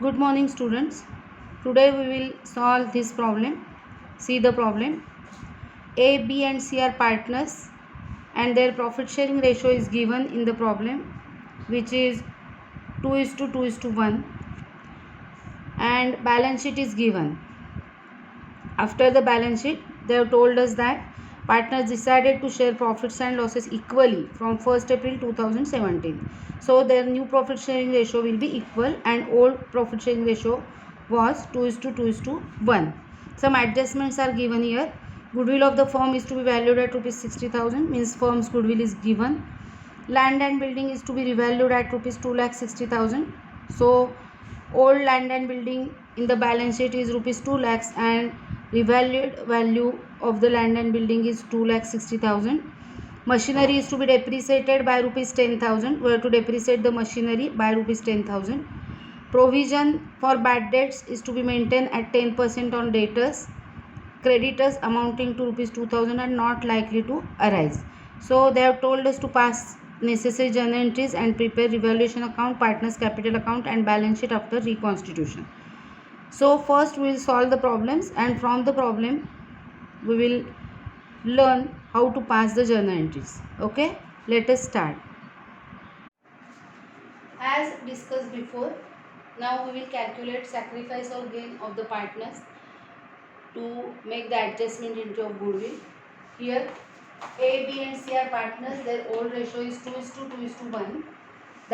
Good morning, students. Today we will solve this problem. See the problem. A, B and C are partners and their profit sharing ratio is given in the problem, which is 2:2:1, and balance sheet is given. After the balance sheet, they have told us that partners decided to share profits and losses equally from 1st April 2017. So their new profit sharing ratio will be equal and old profit sharing ratio was 2:2:1. Some adjustments are given here. Goodwill of the firm is to be valued at rupees 60,000, means firm's goodwill is given. Land and building is to be revalued at rupees 2,60,000. So old land and building in the balance sheet is rupees 2 lakhs and revalued value of the land and building is 2,60,000. Machinery is to be depreciated by rupees 10,000. We have to depreciate the machinery by rupees 10,000. Provision for bad debts is to be maintained at 10% on debtors. Creditors amounting to rupees 2,000 are not likely to arise. So they have told us to pass necessary journal entries and prepare revaluation account, partners capital account and balance sheet after reconstitution. So first we will solve the problems, and from the problem we will learn how to pass the journal entries. Okay, let us start. As discussed before, now we will calculate sacrifice or gain of the partners to make the adjustment into of goodwill. Here A, B and C are partners. Their old ratio is 2:2:1.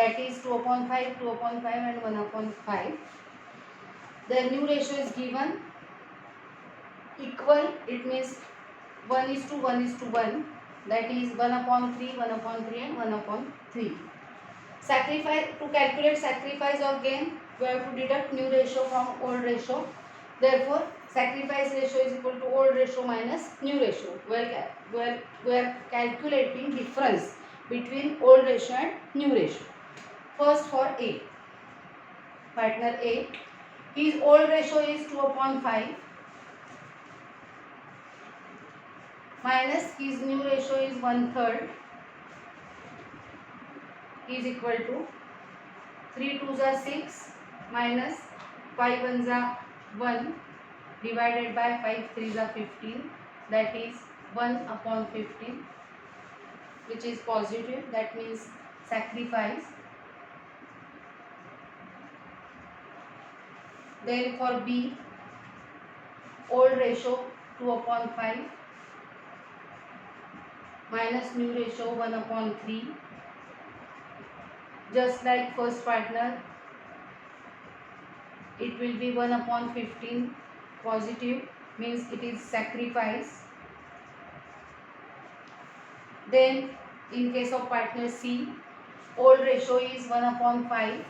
That is 2/5, 2/5 and 1/5. Their new ratio is given equal. It means 1:1:1. That is 1/3, 1/3 and 1/3. Sacrifice, to calculate sacrifice or gain, we have to deduct new ratio from old ratio. Therefore, sacrifice ratio is equal to old ratio minus new ratio. We are calculating difference between old ratio and new ratio. First for A, partner A, his old ratio is 2/5 minus his new ratio is 1/3 is equal to 3 2s are 6 minus 5 1s are 1 divided by 5 3s are 15, that is 1/15, which is positive, that means sacrifice. Then for B, old ratio 2/5 minus new ratio 1/3. Just like first partner, it will be 1/15 positive, means it is sacrifice. Then in case of partner C, old ratio is 1/5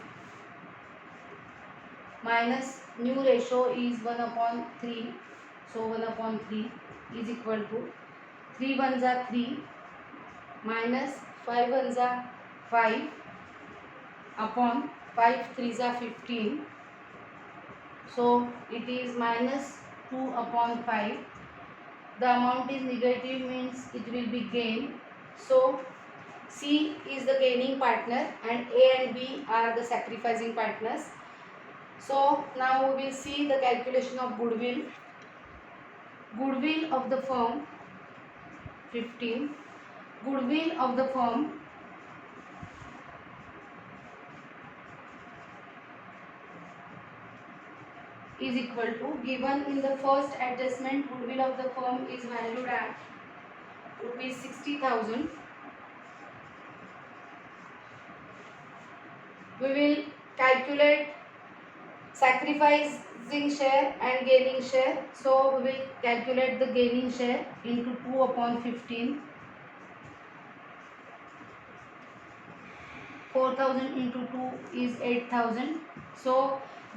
minus new ratio is 1/3. So 1/3 is equal to 3 1s are 3 minus 5 1s are 5 upon 5 3s are 15. So it is minus 2/5. The amount is negative, means it will be gain. So C is the gaining partner and A and B are the sacrificing partners. So now we will see the calculation of goodwill. Goodwill of the firm 15. Goodwill of the firm is equal to, given in the first adjustment, goodwill of the firm is valued at rupees 60,000. We will calculate sacrificing share and gaining share. So we will calculate the gaining share into 2/15. 4,000 into 2 is 8,000. So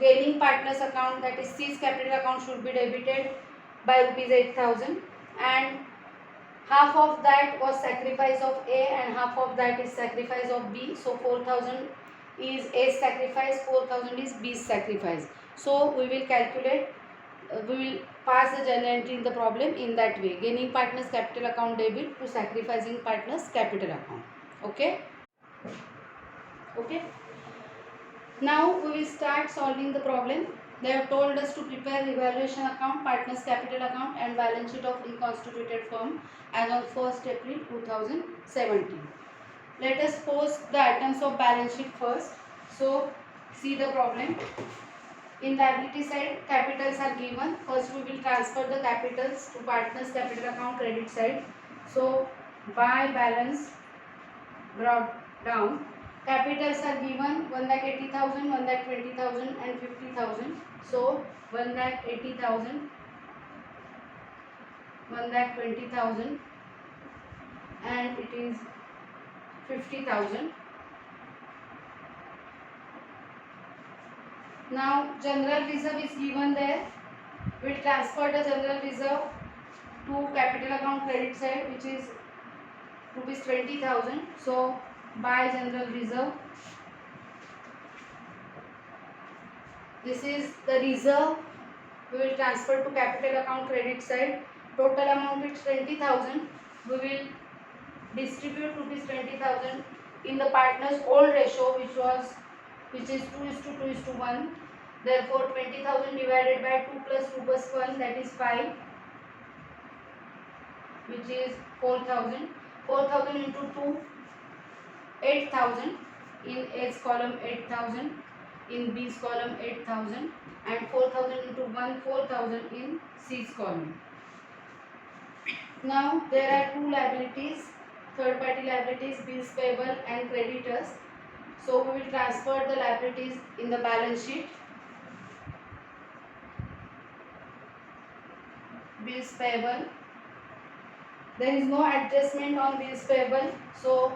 gaining partners account, that is C's capital account, should be debited by rupees 8,000, and half of that was sacrifice of A and half of that is sacrifice of B. So 4,000 is A's sacrifice, 4,000 is B's sacrifice. So we will calculate, we will pass the journal entry in the problem in that way. Gaining partners capital account debit to sacrificing partners capital account. Okay. Okay. Now we will start solving the problem. They have told us to prepare revaluation account, partners capital account and balance sheet of reconstituted firm as on 1st April 2017. Let us post the items of balance sheet first. So see the problem. In liability side, capitals are given. First we will transfer the capitals to partners capital account credit side. So by balance brought down, capitals are given 1,80,000, 1,20,000 and 50,000. So 1,80,000, 1,20,000 and it is 50,000. Now general reserve is given there. We will transfer the general reserve to capital account credit side, which is rupees 20,000. So by general reserve, this is the reserve we will transfer to capital account credit side. Total amount is 20,000. We will distribute rupees 20,000 in the partners old ratio, which is 2:2:1. Therefore 20,000 divided by 2 plus 2 plus 1, that is 5, which is 4,000. 4,000 into 2, 8,000. In A's column 8,000, in B's column 8,000 and 4,000 into 1, 4,000 in C's column. Now there are two liabilities, third party liabilities, bills payable and creditors. So we will transfer the liabilities in the balance sheet. Bills payable, there is no adjustment on bills payable, so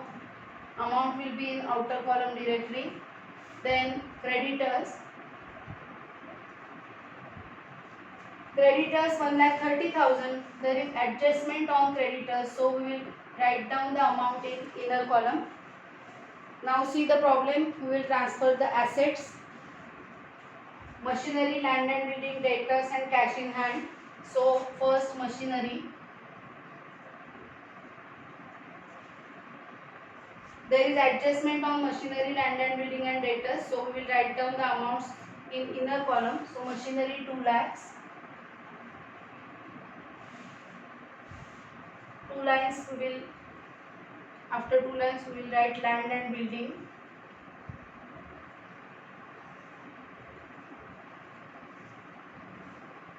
amount will be in outer column directly. Then creditors, 1,30,000, there is adjustment on creditors, so we will write down the amount in inner column. Now see the problem. We will transfer the assets, machinery, land and building, debtors and cash in hand. So first machinery, there is adjustment on machinery, land and building and debtors, so we will write down the amounts in inner column. So machinery 2 lakhs, 2 lines we will, after 2 lines we will write land and building.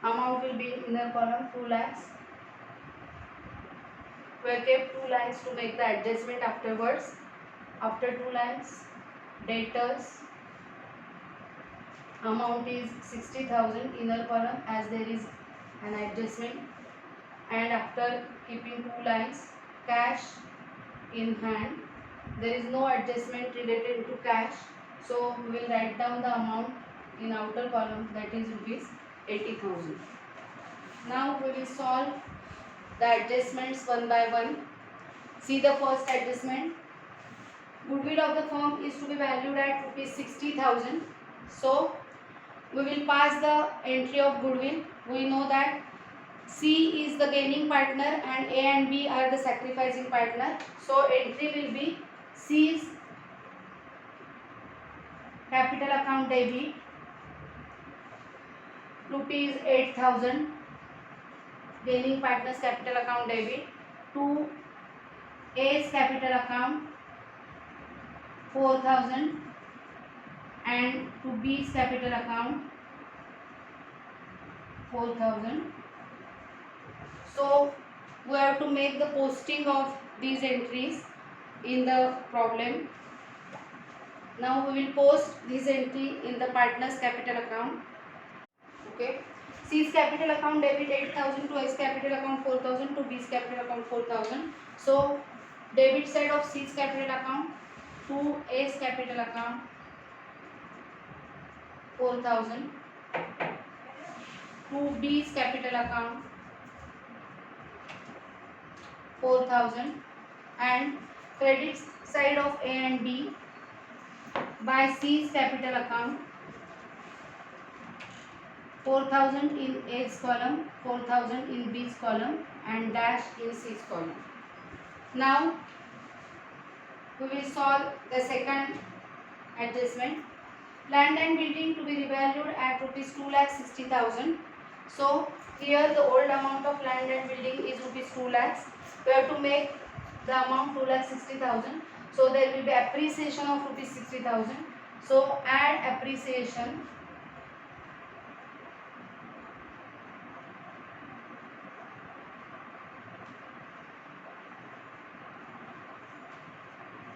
Amount will be in inner column 2 lakhs. We have kept 2 lines to make the adjustment afterwards. After 2 lines, debtors, amount is 60,000 inner column as there is an adjustment. And after keeping 2 lines, cash in hand, there is no adjustment related to cash, so we will write down the amount in outer column, that is rupees 80,000. Now we will solve the adjustments one by one. See the first adjustment. Goodwill of the firm is to be valued at rupees 60,000. So we will pass the entry of goodwill. We know that C is the gaining partner and A and B are the sacrificing partner. So entry will be C's capital account debit rupees 8,000, gaining partners capital account debit, to A's capital account 4,000 and to B's capital account 4,000. So we have to make the posting of these entries in the problem. Now we will post this entry in the partners capital account. Okay. C's capital account debit 8,000 to A's capital account 4,000 to B's capital account 4,000. So debit side of C's capital account to A's capital account 4,000 to B's capital account 4,000, and credit side of A and B by C's capital account 4,000 in A's column, 4,000 in B's column and dash in C's column. Now we will solve the second adjustment. Land and building to be revalued at rupees 2,60,000. So here the old amount of land and building is rupees 2 lakhs. We have to make the amount 2,60,000. So there will be appreciation of rupees 60,000. So add appreciation.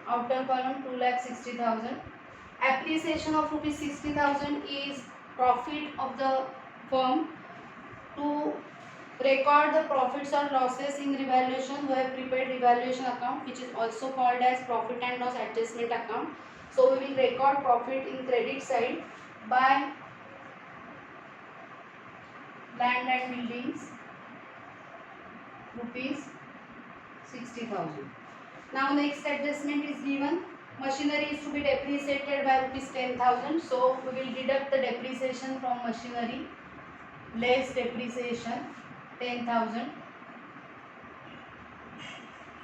Outer column 2,60,000. Appreciation of rupees 60,000 is profit of the firm. To record the profits or losses in revaluation, we have prepared revaluation account, which is also called as profit and loss adjustment account. So we will record profit in credit side by land and buildings rupees 60,000. Now next adjustment is given. Machinery is to be depreciated by rupees 10,000. So we will deduct the depreciation from machinery. Less depreciation 10,000.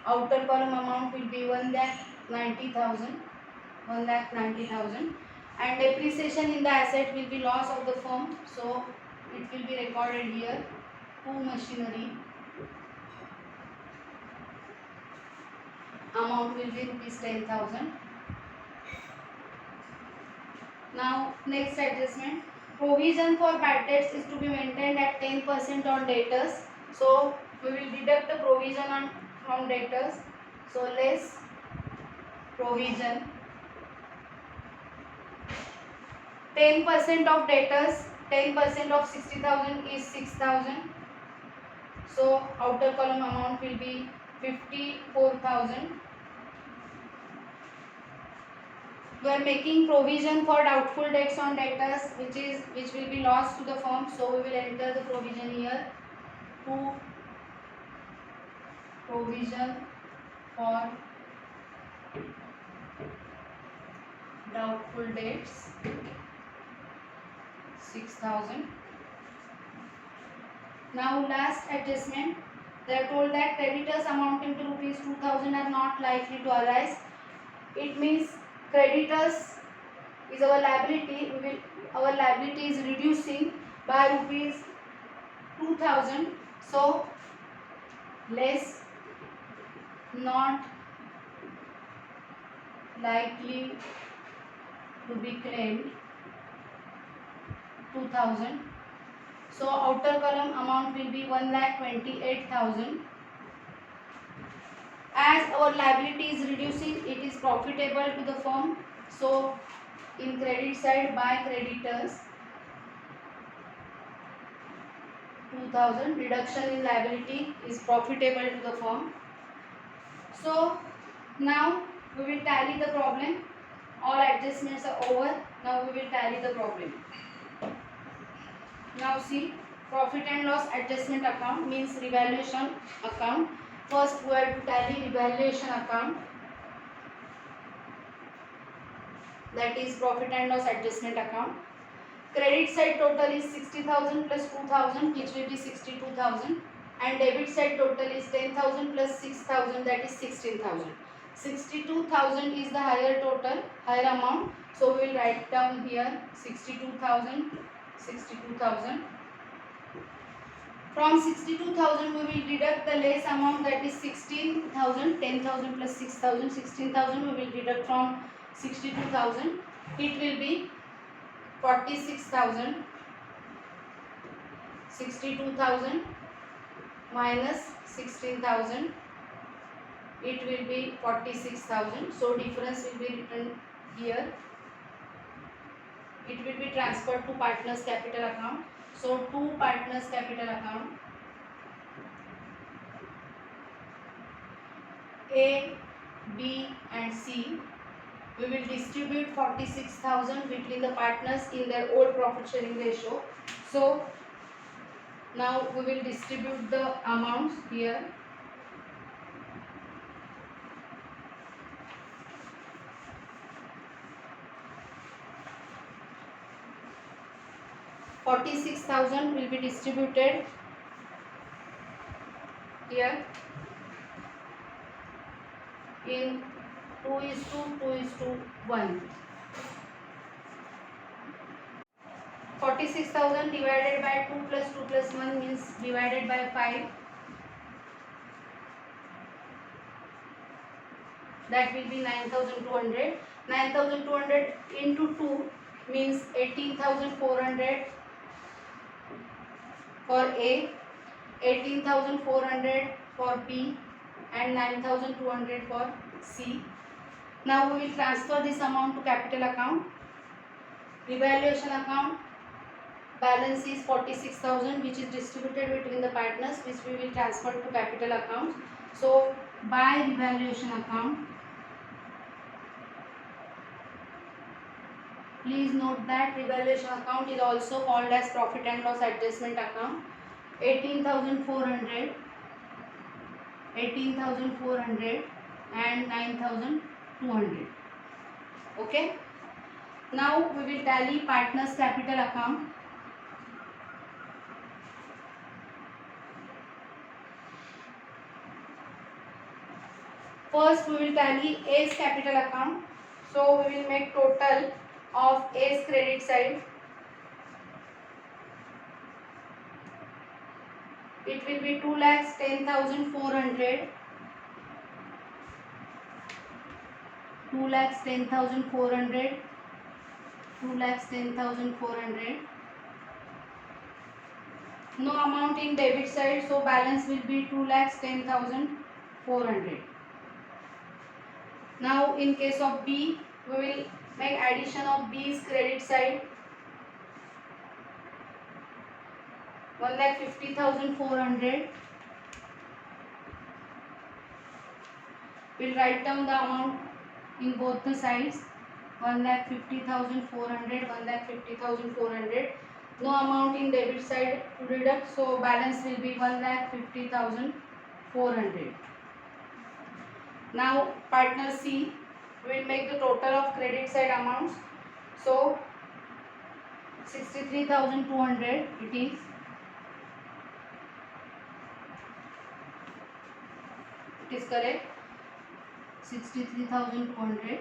Outer column amount will be 1,90,000. 1,90,000. And depreciation in the asset will be loss of the firm. So it will be recorded here. To machinery. Amount will be rupees 10,000. Now next adjustment. Provision for bad debts is to be maintained at 10% on debtors. So we will deduct the provision from debtors. So less provision. 10% of debtors. 10% of 60,000 is 6,000. So outer column amount will be 54,000. We are making provision for doubtful debts on debtors, which will be lost to the firm. So we will enter the provision here. To provision for doubtful debts 6,000. Now last adjustment. They are told that creditors amounting to rupees 2,000 are not likely to arise. It means creditors is our liability. Our liability is reducing by rupees 2,000. So less not likely to be claimed 2,000. So outer column amount will be 1,28,000. As our liability is reducing, it is profitable to the firm. So in credit side, by creditors 2,000, reduction in liability is profitable to the firm. So now we will tally the problem. All adjustments are over. Now we will tally the problem. Now see, profit and loss adjustment account means revaluation account. First we have to tally revaluation account, that is profit and loss adjustment account. Credit side total is 60,000 plus 2,000, which will be 62,000, and debit side total is 10,000 plus 6,000, that is 16,000. 62,000 is the higher total, higher amount. So we will write down here 62,000. 62,000. From 62,000 we will deduct the less amount, that is 16,000. 10,000 plus 6,000, 16,000 we will deduct from 62,000. It will be 46,000. 62,000 minus 16,000, it will be 46,000. So difference will be written here. It will be transferred to partners capital account. So to partners capital account, A, B and C, we will distribute 46,000 between the partners in their old profit sharing ratio. So now we will distribute the amounts here. $46,000 will be distributed here in 2:1. 46,000 divided by 2 plus 2 plus 1 means divided by 5. That will be 9,200. 9,200 into 2 means 18,400 for A, 18,400 for B and 9,200 for C. Now we will transfer this amount to capital account. Revaluation account balance is 46,000 which is distributed between the partners, which we will transfer to capital account. So by revaluation account, please note that revaluation account is also called as profit and loss adjustment account. 18,400, 18,400 and 9,200. Okay. Now we will tally partners capital account. First we will tally A's capital account. So we will make total of A's credit side. It will be 2,10,400, 2,10,400, 2,10,400. No amount in debit side, so balance will be 2,10,400. Now in case of B, we will make addition of B's credit side. 1,50,400. We'll write down the amount in both the sides. 1,50,400, 1,50,400. No amount in debit side to deduct, so balance will be 1,50,400. Now partner C will make the total of credit side amounts. So 63,200 it is. It is correct. 63,200.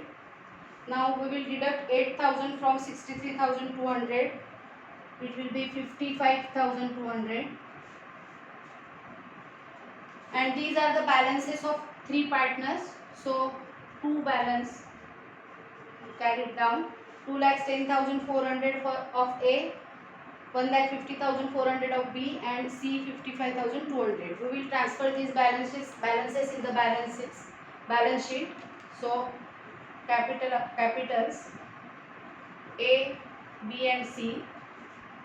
Now we will deduct 8,000 from 63,200. It will be 55,200. And these are the balances of three partners. So two balance carried down. 2,10,400 of A, 1,50,400 of B and C 55,200. We will transfer these balances in the balance sheet. So capitals A, B and C.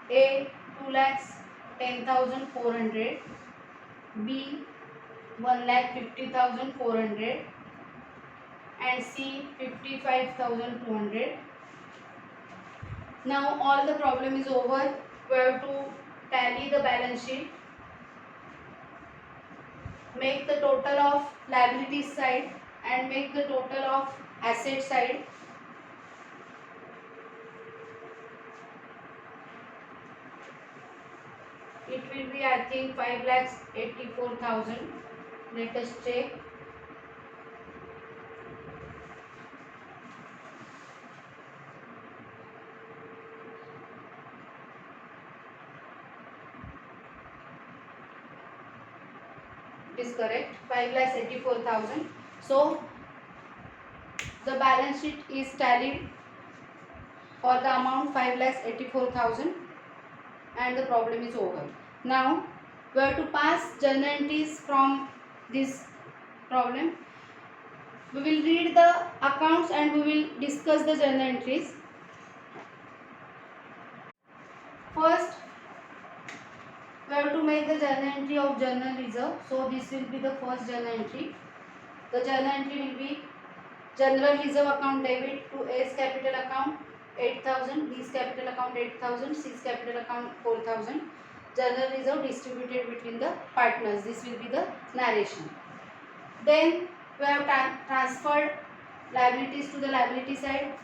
A 2,10,400, B 1,50,400 and C 55,200. Now all the problem is over. We have to tally the balance sheet. Make the total of liabilities side and make the total of asset side. It will be, I think, 5,84,000. Let us check. It is correct. 5,84,000. So the balance sheet is tallied for the amount 5,84,000 and the problem is over. Now we have to pass journal entries from this problem. We will read the accounts and we will discuss the journal entries. First, we have to make the journal entry of journal reserve. So this will be the first journal entry. The journal entry will be general reserve account debit to A's capital account 8,000, B's capital account 8,000, C's capital account 4,000. General reserve distributed between the partners. This will be the narration. Then we have transferred liabilities to the liability side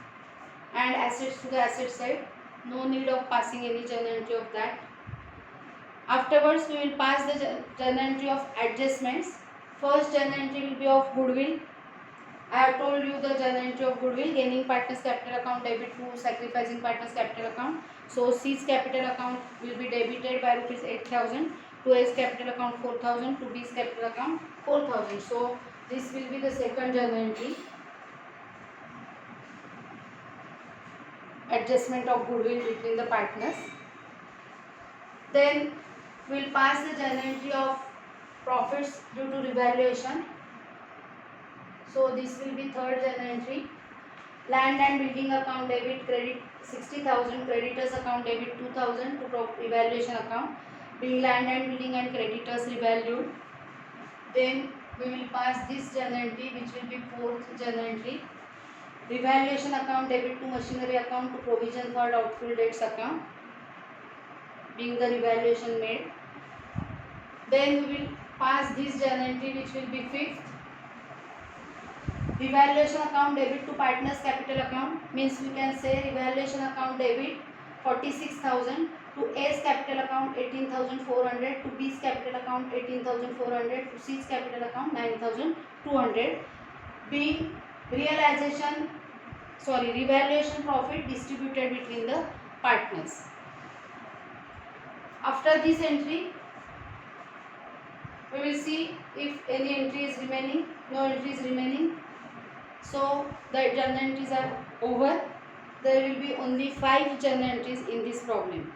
and assets to the asset side. No need of passing any journal entry of that. Afterwards, we will pass the journal entry of adjustments. First journal entry will be of goodwill. I have told you the journal entry of goodwill, gaining partners capital account debit to sacrificing partners capital account. So C's capital account will be debited by rupees 8,000 to A's capital account 4,000 to B's capital account 4,000. So this will be the second journal entry. Adjustment of goodwill between the partners. Then we will pass the journal entry of profits due to revaluation. So this will be third journal entry. Land and building account debit credit 60,000, creditors account debit 2,000 to evaluation account. Being land and building and creditors revalued. Then we will pass this journal entry, which will be fourth journal entry. Revaluation account debit to machinery account to provision for doubtful debts account, being the revaluation made. Then we will pass this journal entry, which will be fifth. Revaluation account debit to partners capital account, means we can say revaluation account debit 46,000 to A's capital account 18,400 to B's capital account 18,400 to C's capital account 9,200. Being revaluation profit distributed between the partners. After this entry, we will see if any entry is remaining. No entry is remaining. So the journal entries are over. There will be only 5 journal entries in this problem.